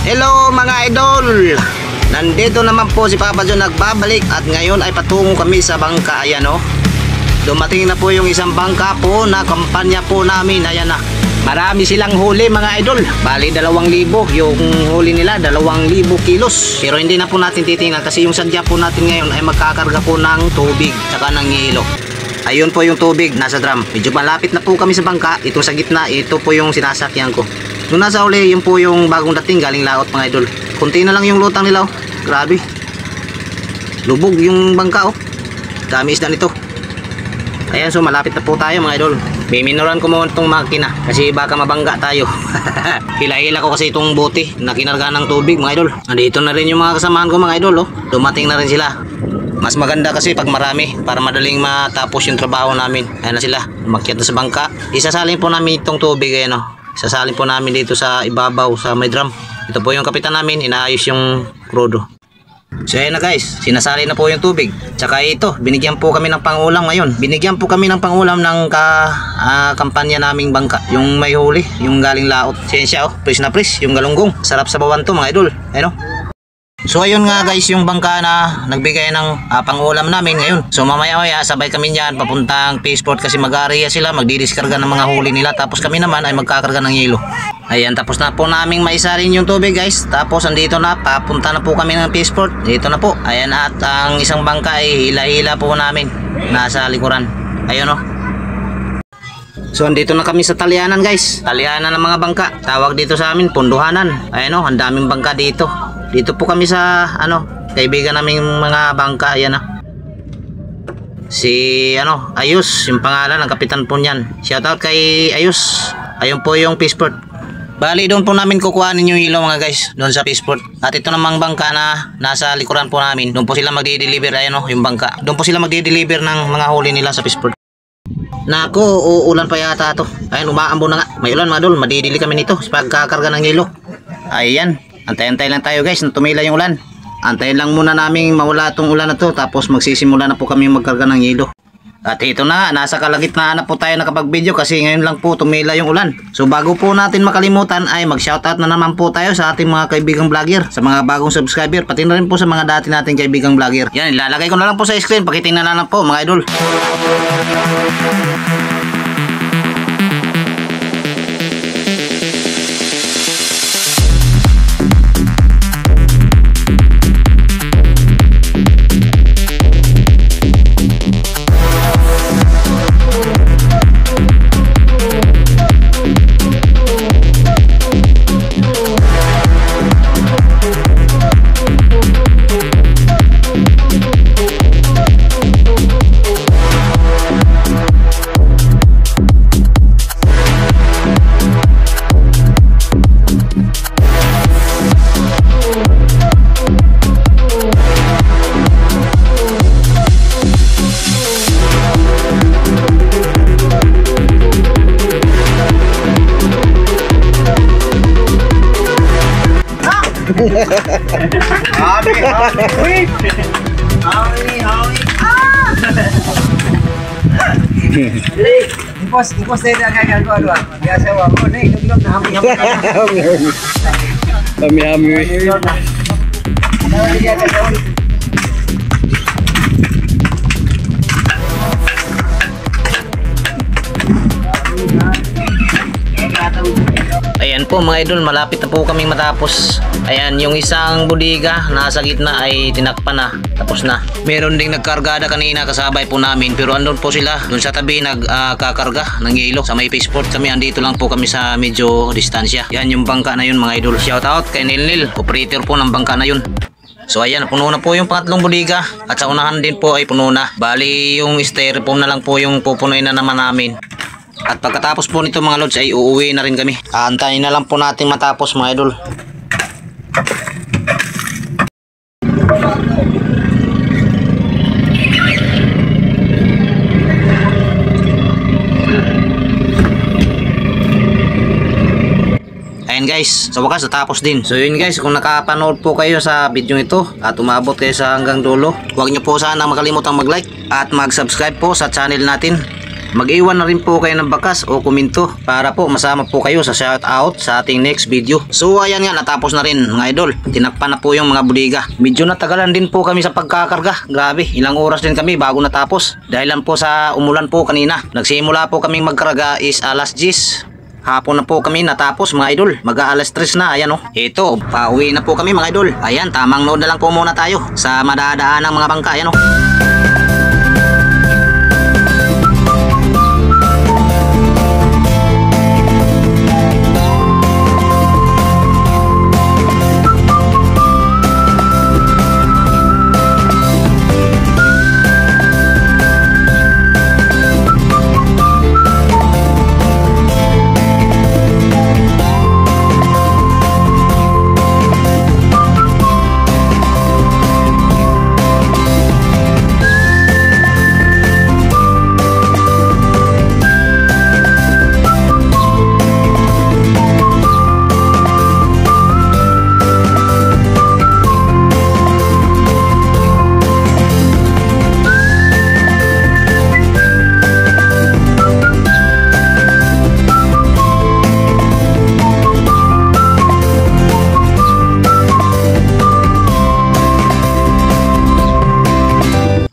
Hello mga idol, nandito naman po si Papa John nagbabalik at ngayon ay patungo kami sa bangka. Ayan o, dumating na po yung isang bangka po na kampanya po namin. Ayan na, marami silang huli mga idol. Bali 2,000 yung huli nila, 2,000 kilos. Pero hindi na po natin titingnan kasi yung sadya po natin ngayon ay magkakarga po ng tubig tsaka ng yelo. Ayun po yung tubig nasa drum. Medyo malapit na po kami sa bangka. Ito sa gitna, ito po yung sinasakyan ko. Nung nasa uli, yun po yung bagong dating galing laot mga idol. Kunti na lang yung lutang nila oh. Grabe, lubog yung bangka oh. Dami isda nito. Ayan, so malapit na po tayo mga idol. Miminoran ko muna itong makina kasi baka mabangga tayo. Hila-hila ko kasi itong bote na kinarga ng tubig mga idol. Nandito na rin yung mga kasamahan ko mga idol oh. Dumating na rin sila. Mas maganda kasi pag marami para madaling matapos yung trabaho namin. Ayan na sila, umakyat na sa bangka. Isasalin po namin itong tubig. Ayan o, isasalin po namin dito sa ibabaw sa may drum. Ito po yung kapitan namin, inaayos yung krudo. So ayan na guys, sinasali na po yung tubig. Tsaka ito, binigyan po kami ng pangulam ngayon. Binigyan po kami ng pangulam ng kampanya naming bangka. Yung may huli, yung galing laot. Siyensya oh, fresh na fresh, yung galunggong. Sarap sa bawan to mga idol. Ayan o. So ayun nga guys, yung bangka na nagbigay ng pangulam namin ngayon. So mamaya-maya sabay kami niyan papuntang Peaceport kasi mag-area sila, magdidiskarga ng mga huli nila. Tapos kami naman ay magkakarga ng yelo. Ayan, tapos na po naming maisarin yung tubig guys. Tapos andito na, papunta na po kami ng Peaceport. Dito na po, ayan, at ang isang bangka ay hila-hila po namin nasa likuran. Ayun o. So andito na kami sa talyanan guys. Talyanan ng mga bangka. Tawag dito sa amin, punduhanan. Ayan o, ang daming bangka dito. Dito po kami sa kaibigan naming mga bangka. Ayan na, si Ayos yung pangalan ng kapitan po niyan. Shoutout kay Ayos. Ayun po yung Peaceport. Bali doon po namin kukuhanin yung hilo mga guys, doon sa Peaceport. At ito namang bangka na nasa likuran po namin, doon po sila magdi-deliver. Ayan o, yung bangka, doon po sila magdi-deliver ng mga huli nila sa Peaceport. Nako, uulan pa yata to. Ayan, umaambo na nga. May ulan mga idol, madidili kami nito sa pagkakarga ng hilo. Ayan, antay-antay lang tayo guys na tumila yung ulan. Antayin lang muna namin mawala itong ulan na to. Tapos magsisimula na po kami magkarga ng hilo. At ito na, nasa kalagitnaan na po tayo nakapag-video kasi ngayon lang po tumila yung ulan. So bago po natin makalimutan ay mag-shoutout na naman po tayo sa ating mga kaibigang vlogger, sa mga bagong subscriber, pati na rin po sa mga dati nating kaibigang vlogger. Yan, ilalagay ko na lang po sa screen, pakitingnan na lang po mga idol. Ipos saya dah gagal gua dua. Biasa wah, oh ni duduk na hami-hami. Hami-hami. Ada lagi ada daun. Ayan po mga idol, malapit na po kaming matapos. Ayan, yung isang bodega nasa gitna ay tinakpan na, tapos na. Meron ding nagkargada kanina kasabay po namin, pero andun po sila dun sa tabi nagkakarga ng yelo sa may Peaceport. Kami andito lang po kami sa medyo distansya. Yan yung bangka na yun mga idol. Shoutout kay Nilnil, operator po ng bangka na yun. So ayan, puno na po yung pangatlong bodega at sa unahan din po ay puno na. Bali yung styrofoam na lang po yung pupunuin na naman namin. At pagkatapos po nito mga lods ay uuwi na rin kami. Aantayin na lang po natin matapos mga idol. Ayan guys, sa wakas natapos din. So yun guys, kung nakapanood po kayo sa video ito at umabot kayo sa hanggang dulo, huwag nyo po sana makalimutang mag-like at mag-subscribe po sa channel natin. mag-iwan na rin po kayo ng bakas o komento para po masama po kayo sa shoutout sa ating next video. So ayan nga, natapos na rin mga idol. Tinakpan na po yung mga bodega. Medyo natagalan din po kami sa pagkakarga. Grabe, ilang oras din kami bago natapos. Dahil lang po sa umulan po kanina. Nagsimula po kaming magkarga is alas 10. Hapon na po kami natapos mga idol. Mag-aalas 3 na. Ayan o. Ito, pauwi na po kami mga idol. Ayan, tamang nood na lang po muna tayo sa madadaan ng mga bangka. Ayan o.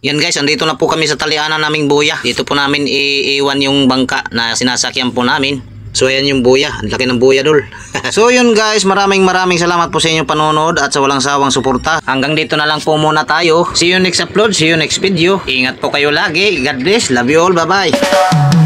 Yan guys, andito na po kami sa talianan naming buya. Dito po namin iiwan yung bangka na sinasakyan po namin. So ayan yung buya, ang laki ng buya dol. So yun guys, maraming salamat po sa inyong panonood at sa walang sawang suporta. Hanggang dito na lang po muna tayo. See you next upload, see you next video. Ingat po kayo lagi. God bless, love you all, bye bye.